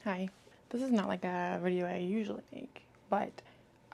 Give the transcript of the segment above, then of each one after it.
Hi, this is not like a video I usually make, but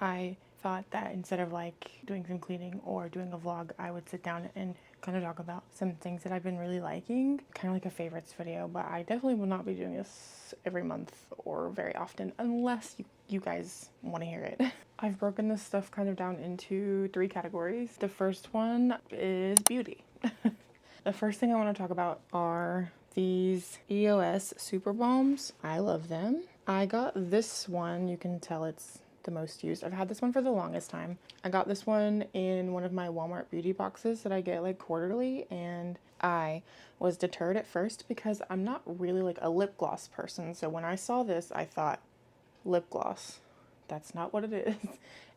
I thought that instead of like doing some cleaning or doing a vlog, I would sit down and kind of talk about some things that I've been really liking. Kind of like a favorites video, but I definitely will not be doing this every month or very often unless you guys want to hear it. I've broken this stuff kind of down into 3 categories. The first one is beauty. The first thing I want to talk about are these EOS Super Balms. I love them. I got this one, you can tell it's the most used. I've had this one for the longest time. I got this one in one of my Walmart beauty boxes that I get like quarterly, and I was deterred at first because I'm not really like a lip gloss person. So when I saw this, I thought, lip gloss. That's not what it is.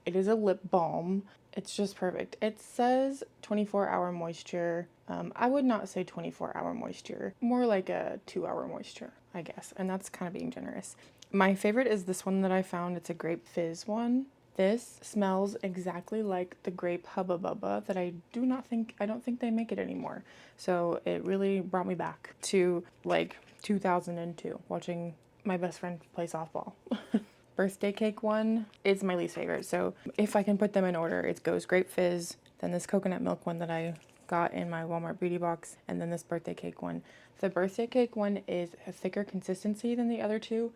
It is a lip balm. It's just perfect. It says 24-hour moisture. I would not say 24-hour moisture. More like a 2-hour moisture, I guess. And that's kind of being generous. My favorite is this one that I found. It's a grape fizz one. This smells exactly like the grape Hubba Bubba that I don't think they make it anymore. So it really brought me back to like 2002, watching my best friend play softball. Birthday cake one is my least favorite. So if I can put them in order, it goes grape fizz, then this coconut milk one that I got in my Walmart beauty box, and then this birthday cake one. The birthday cake one is a thicker consistency than the other two,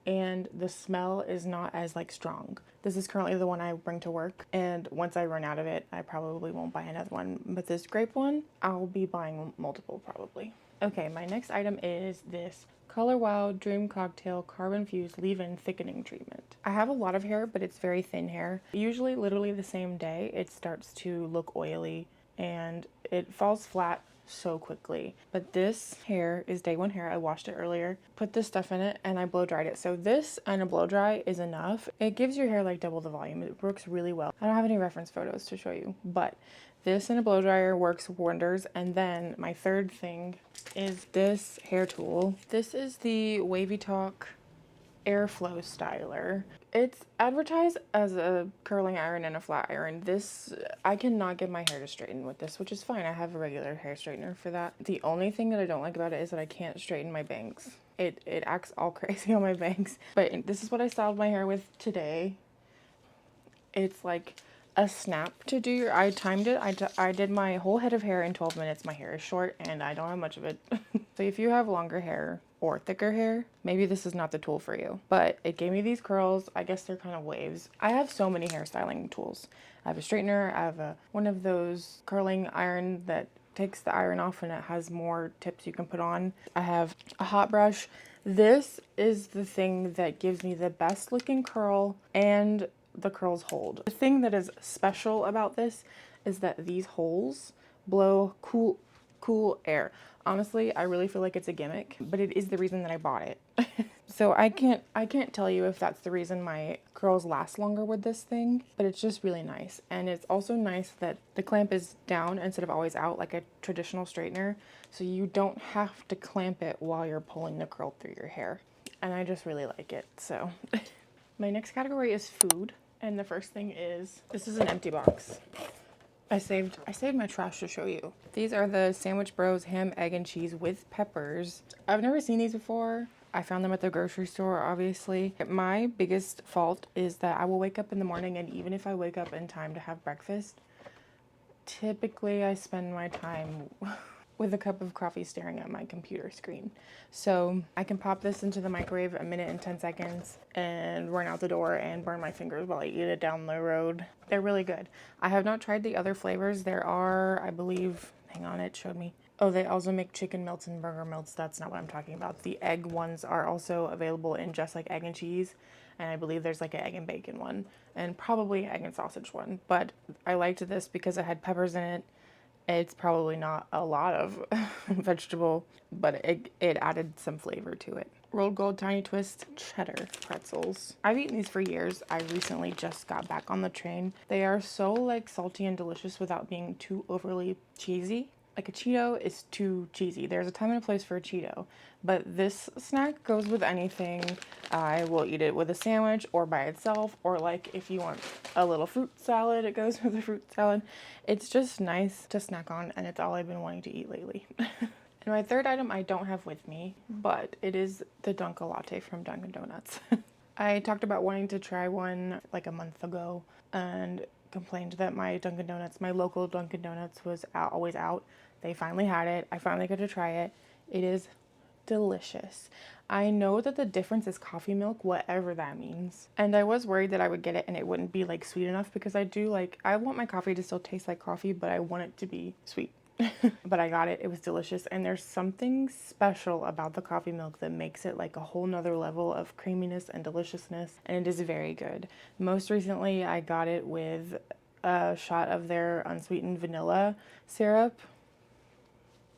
and the smell is not as like strong. This is currently the one I bring to work, and once I run out of it, I probably won't buy another one. But this grape one, I'll be buying multiple probably. Okay, my next item is this Color Wow Dream Cocktail Carbon Fused Leave-In Thickening Treatment. I have a lot of hair, but it's very thin hair. Usually literally the same day it starts to look oily and it falls flat so quickly. But this hair is day one hair. I washed it earlier, put this stuff in it, and I blow dried it. So this and a blow dry is enough. It gives your hair like double the volume. It works really well. I don't have any reference photos to show you, but this and a blow dryer works wonders. And then my third thing is this hair tool. This is the Wavy Talk Airflow Styler. It's advertised as a curling iron and a flat iron. This, I cannot get my hair to straighten with this, which is fine. I have a regular hair straightener for that. The only thing that I don't like about it is that I can't straighten my bangs. It acts all crazy on my bangs. But this is what I styled my hair with today. It's like a snap to do your, I timed it. I did my whole head of hair in 12 minutes. My hair is short and I don't have much of it. So if you have longer hair or thicker hair, maybe this is not the tool for you. But it gave me these curls. I guess they're kind of waves. I have so many hairstyling tools. I have a straightener. I have one of those curling iron that takes the iron off and it has more tips you can put on. I have a hot brush. This is the thing that gives me the best looking curl and the curls hold. The thing that is special about this is that these holes blow cool air. Honestly, I really feel like it's a gimmick, but it is the reason that I bought it. So I can't tell you if that's the reason my curls last longer with this thing, but it's just really nice. And it's also nice that the clamp is down instead of always out like a traditional straightener, so you don't have to clamp it while you're pulling the curl through your hair. And I just really like it. So my next category is food, and the first thing is, this is an empty box. I saved my trash to show you. These are the Sandwich Bros ham, egg, and cheese with peppers. I've never seen these before. I found them at the grocery store, obviously. My biggest fault is that I will wake up in the morning, and even if I wake up in time to have breakfast, typically I spend my time with a cup of coffee staring at my computer screen. So I can pop this into the microwave a minute and 10 seconds and run out the door and burn my fingers while I eat it down the road. They're really good. I have not tried the other flavors. There are, I believe, hang on, it showed me. Oh, they also make chicken melts and burger melts. That's not what I'm talking about. The egg ones are also available in just like egg and cheese. And I believe there's like an egg and bacon one and probably egg and sausage one. But I liked this because it had peppers in it. It's probably not a lot of vegetable, but it added some flavor to it. Rolled Gold Tiny Twist cheddar pretzels. I've eaten these for years. I recently just got back on the train. They are so like salty and delicious without being too overly cheesy. Like a Cheeto is too cheesy. There's a time and a place for a Cheeto, but this snack goes with anything. I will eat it with a sandwich or by itself, or like if you want a little fruit salad, it goes with a fruit salad. It's just nice to snack on, and it's all I've been wanting to eat lately. And my third item I don't have with me, but it is the Dunkin' Latte from Dunkin' Donuts. I talked about wanting to try one like a month ago and complained that my Dunkin' Donuts, my local Dunkin' Donuts was always out. They finally had it. I finally got to try it. It is delicious. I know that the difference is coffee milk, whatever that means. And I was worried that I would get it and it wouldn't be like sweet enough because I want my coffee to still taste like coffee, but I want it to be sweet. But I got it. It was delicious. And there's something special about the coffee milk that makes it like a whole nother level of creaminess and deliciousness. And it is very good. Most recently, I got it with a shot of their unsweetened vanilla syrup.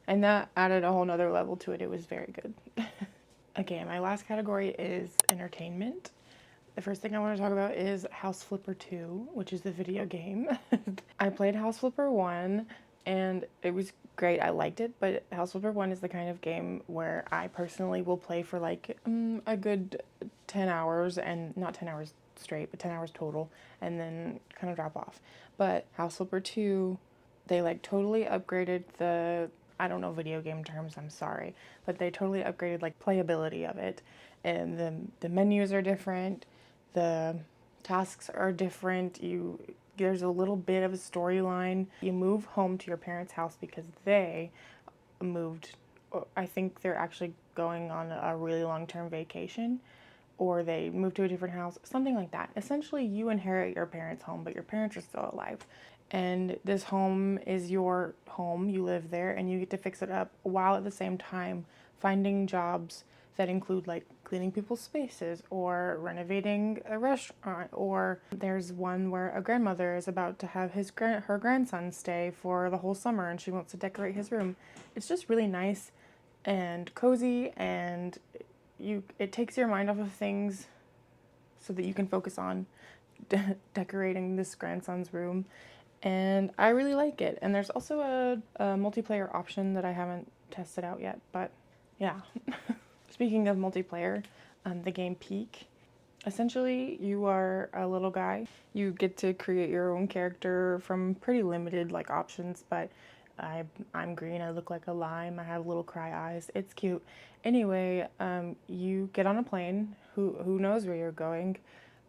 And that added a whole nother level to it. It was very good. Okay, my last category is entertainment. The first thing I want to talk about is House Flipper 2, which is the video game. I played House Flipper 1 and it was great. I liked it, but House Flipper 1 is the kind of game where I personally will play for like a good 10 hours, and not 10 hours straight, but 10 hours total, and then kind of drop off. But House Flipper 2, they like totally upgraded I don't know video game terms, I'm sorry, but they totally upgraded like playability of it. And the menus are different, the tasks are different. There's a little bit of a storyline. You move home to your parents' house because they moved. I think they're actually going on a really long-term vacation, or they moved to a different house, something like that. Essentially, you inherit your parents' home, but your parents are still alive. And this home is your home. You live there and you get to fix it up while at the same time finding jobs that include like cleaning people's spaces or renovating a restaurant. Or there's one where a grandmother is about to have her grandson stay for the whole summer and she wants to decorate his room. It's just really nice and cozy, and it takes your mind off of things so that you can focus on decorating this grandson's room. And I really like it. And there's also a multiplayer option that I haven't tested out yet, but yeah. Speaking of multiplayer, the game Peak. Essentially, you are a little guy. You get to create your own character from pretty limited like options, but I'm green. I look like a lime. I have little cry eyes. It's cute. Anyway, you get on a plane. Who knows where you're going?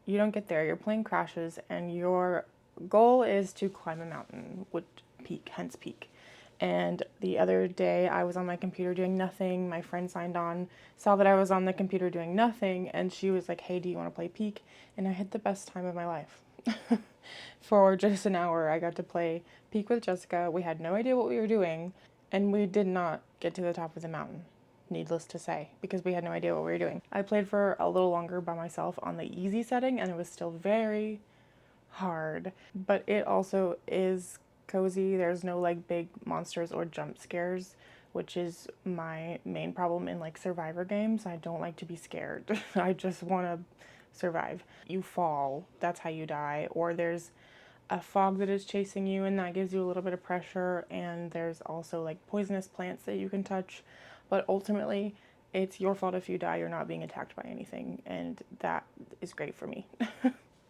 You don't get there. Your plane crashes, and your goal is to climb a mountain, which hence Peak. And the other day I was on my computer doing nothing. My friend signed on, saw that I was on the computer doing nothing, and she was like, "Hey, do you want to play Peak?" And I had the best time of my life. For just an hour, I got to play Peak with Jessica. We had no idea what we were doing, and we did not get to the top of the mountain, needless to say, because we had no idea what we were doing. I played for a little longer by myself on the easy setting, and it was still very hard, but it also is cozy. There's no like big monsters or jump scares, which is my main problem in like survivor games. I don't like to be scared. I just want to survive. You fall, that's how you die, or there's a fog that is chasing you and that gives you a little bit of pressure, and there's also like poisonous plants that you can touch, but ultimately it's your fault if you die. You're not being attacked by anything, and that is great for me.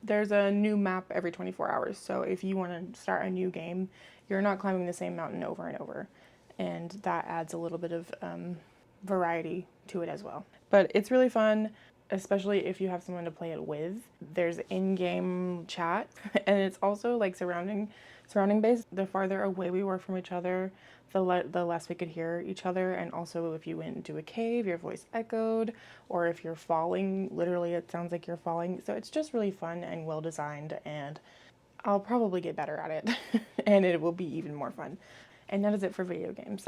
There's a new map every 24 hours, so if you want to start a new game, you're not climbing the same mountain over and over, and that adds a little bit of variety to it as well. But it's really fun, especially if you have someone to play it with. There's in-game chat, and it's also like surrounding based. The farther away we were from each other, the less we could hear each other. And also if you went into a cave, your voice echoed, or if you're falling, literally it sounds like you're falling. So it's just really fun and well designed, and I'll probably get better at it and it will be even more fun. And that is it for video games.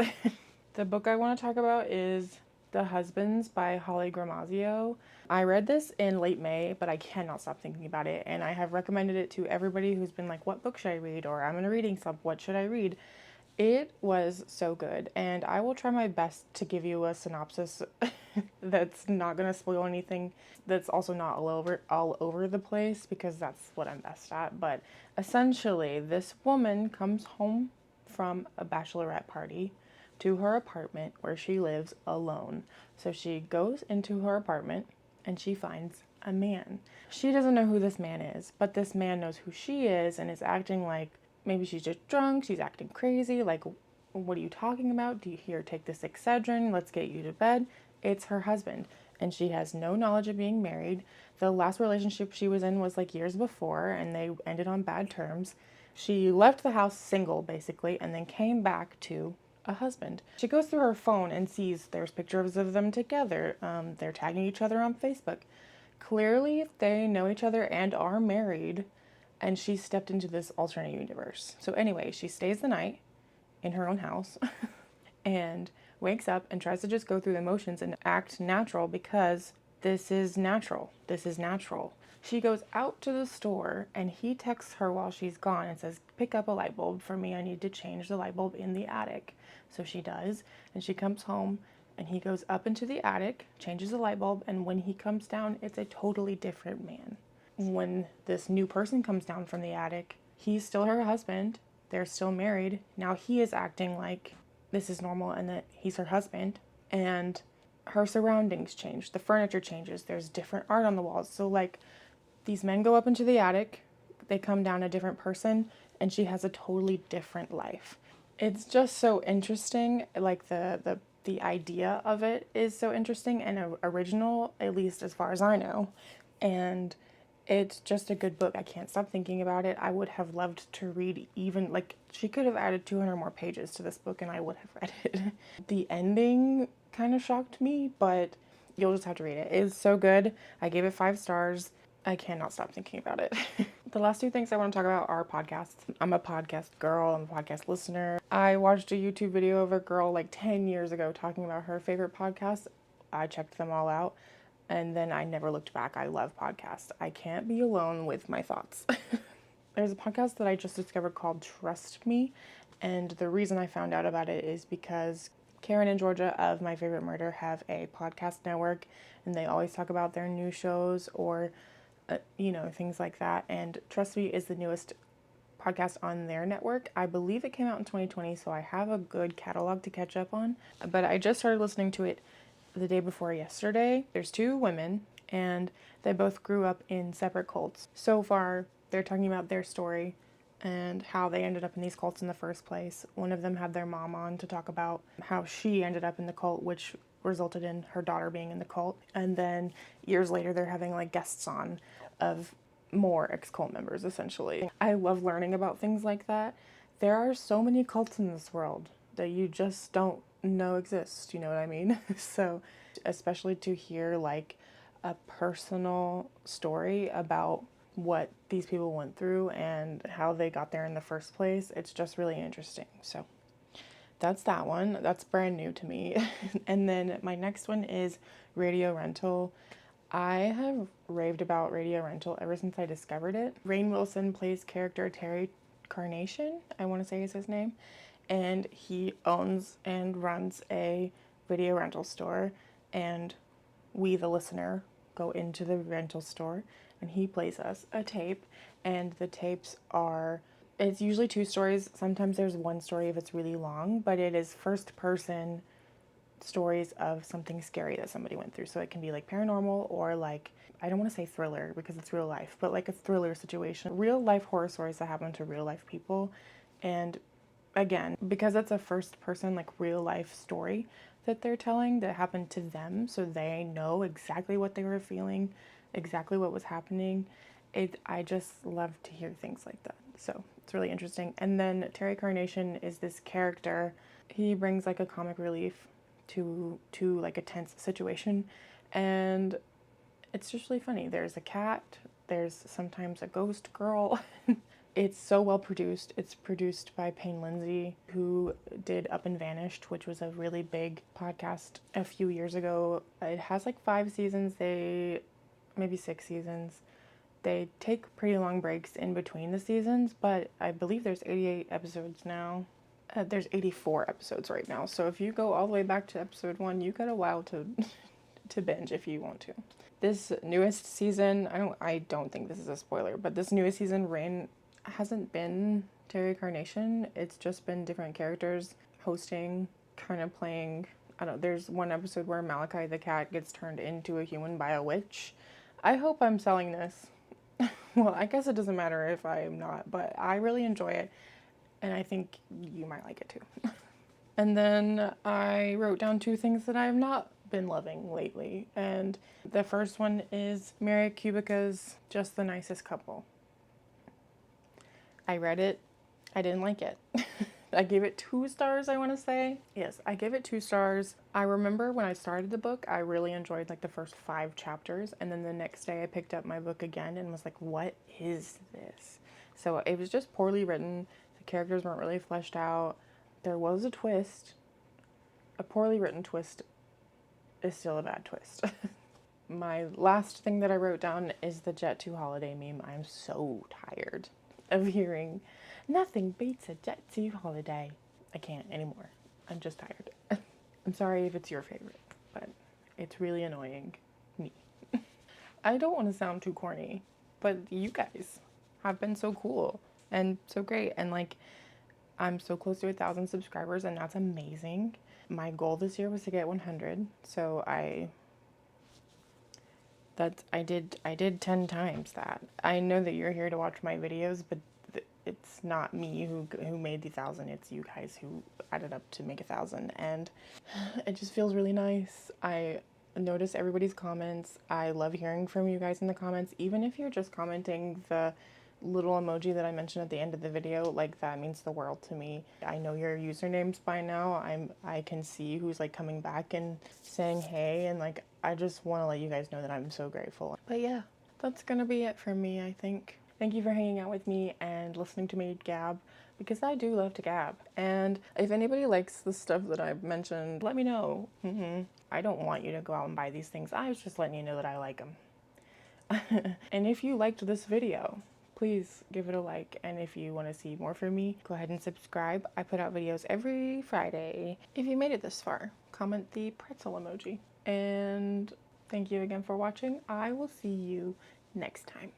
The book I want to talk about is The Husbands by Holly Gramazio. I read this in late May, but I cannot stop thinking about it, and I have recommended it to everybody who's been like, what book should I read? Or I'm in a reading slump, what should I read? It was so good, and I will try my best to give you a synopsis that's not going to spoil anything, that's also not all over the place, because that's what I'm best at. But essentially, this woman comes home from a bachelorette party to her apartment where she lives alone. So she goes into her apartment and she finds a man. She doesn't know who this man is, but this man knows who she is and is acting like maybe she's just drunk, she's acting crazy, like What are you talking about? Do you here take this Excedrin? Let's get you to bed. It's her husband. And she has no knowledge of being married. The last relationship she was in was like years before, and they ended on bad terms. She left the house single, basically, and then came back to a husband. She goes through her phone and sees there's pictures of them together. They're tagging each other on Facebook. Clearly, they know each other and are married, and she stepped into this alternate universe. So anyway, she stays the night in her own house and wakes up and tries to just go through the motions and act natural because this is natural. This is natural. She goes out to the store and he texts her while she's gone and says, pick up a light bulb for me. I need to change the light bulb in the attic. So she does, and she comes home and he goes up into the attic, changes the light bulb, and when he comes down, it's a totally different man. When this new person comes down from the attic, he's still her husband. They're still married. Now he is acting like this is normal and that he's her husband. And her surroundings change. The furniture changes. There's different art on the walls. So like these men go up into the attic, they come down a different person, and she has a totally different life. It's just so interesting. Like the idea of it is so interesting and original, at least as far as I know. And it's just a good book. I can't stop thinking about it. I would have loved to read even, like, she could have added 200 more pages to this book and I would have read it. The ending kind of shocked me, but you'll just have to read it. It's so good. I gave it 5 stars. I cannot stop thinking about it. The last 2 things I want to talk about are podcasts. I'm a podcast girl. I'm a podcast listener. I watched a YouTube video of a girl like 10 years ago talking about her favorite podcasts. I checked them all out. And then I never looked back. I love podcasts. I can't be alone with my thoughts. There's a podcast that I just discovered called Trust Me. And the reason I found out about it is because Karen and Georgia of My Favorite Murder have a podcast network. And they always talk about their new shows or, things like that. And Trust Me is the newest podcast on their network. I believe it came out in 2020, so I have a good catalog to catch up on. But I just started listening to it the day before yesterday. There's 2 women and they both grew up in separate cults. So far, they're talking about their story and how they ended up in these cults in the first place. One of them had their mom on to talk about how she ended up in the cult, which resulted in her daughter being in the cult. And then years later, they're having like guests on of more ex-cult members, essentially. I love learning about things like that. There are so many cults in this world that you just don't know exist, you know what I mean? So especially to hear like a personal story about what these people went through and how they got there in the first place, it's just really interesting. So that's that one. That's brand new to me. And then my next one is Radio Rental. I have raved about Radio Rental ever since I discovered it. Rainn Wilson plays character Terry Carnation, I want to say is his name. And he owns and runs a video rental store, and we, the listener, go into the rental store and he plays us a tape, and the tapes are, it's usually 2 stories. Sometimes there's 1 story if it's really long, but it is first person stories of something scary that somebody went through. So it can be like paranormal or like, I don't want to say thriller because it's real life, but like a thriller situation, real life horror stories that happen to real life people. And again, because it's a first person, like real life story that they're telling that happened to them, so they know exactly what they were feeling, exactly what was happening. I just love to hear things like that. So it's really interesting. And then Terry Carnation is this character. He brings like a comic relief to like a tense situation, and it's just really funny. There's a cat, there's sometimes a ghost girl. It's so well produced. It's produced by Payne Lindsay, who did Up and Vanished, which was a really big podcast a few years ago. It has like 5 seasons, maybe 6 seasons. They take pretty long breaks in between the seasons, but I believe there's 88 episodes now. There's 84 episodes right now, so if you go all the way back to episode 1, you got a while to to binge if you want to. This newest season, I don't think this is a spoiler, but this newest season, Rain hasn't been Terry Carnation. It's just been different characters hosting, kind of playing. There's one episode where Malachi the cat gets turned into a human by a witch. I hope I'm selling this. Well, I guess it doesn't matter if I'm not, but I really enjoy it, and I think you might like it too. And then I wrote down 2 things that I have not been loving lately. And the first one is Mary Kubica's Just the Nicest Couple. I read it. I didn't like it. I gave it 2 stars, I want to say. Yes, I gave it 2 stars. I remember when I started the book, I really enjoyed like the first 5 chapters. And then the next day I picked up my book again and was like, what is this? So it was just poorly written. The characters weren't really fleshed out. There was a twist. A poorly written twist is still a bad twist. My last thing that I wrote down is the Jet 2 holiday meme. I'm so tired of hearing nothing beats a Jet 2 holiday. I can't anymore. I'm just tired. I'm sorry if it's your favorite, but it's really annoying me. I don't want to sound too corny, but you guys have been so cool and so great. And like, I'm so close to 1,000 subscribers, and that's amazing. My goal this year was to get 100, so I did 10 times that. I know that you're here to watch my videos, but it's not me who made the 1,000. It's you guys who added up to make 1,000, and it just feels really nice. I notice everybody's comments. I love hearing from you guys in the comments, even if you're just commenting the little emoji that I mentioned at the end of the video. Like, that means the world to me. I know your usernames by now. I can see who's like coming back and saying hey, and like, I just want to let you guys know that I'm so grateful. But yeah, that's gonna be it for me, I think. Thank you for hanging out with me and listening to me gab, because I do love to gab. And if anybody likes the stuff that I've mentioned, let me know. I don't want you to go out and buy these things. I was just letting you know that I like them. And if you liked this video, please give it a like. And if you want to see more from me, go ahead and subscribe. I put out videos every Friday. If you made it this far, comment the pretzel emoji. And thank you again for watching. I will see you next time.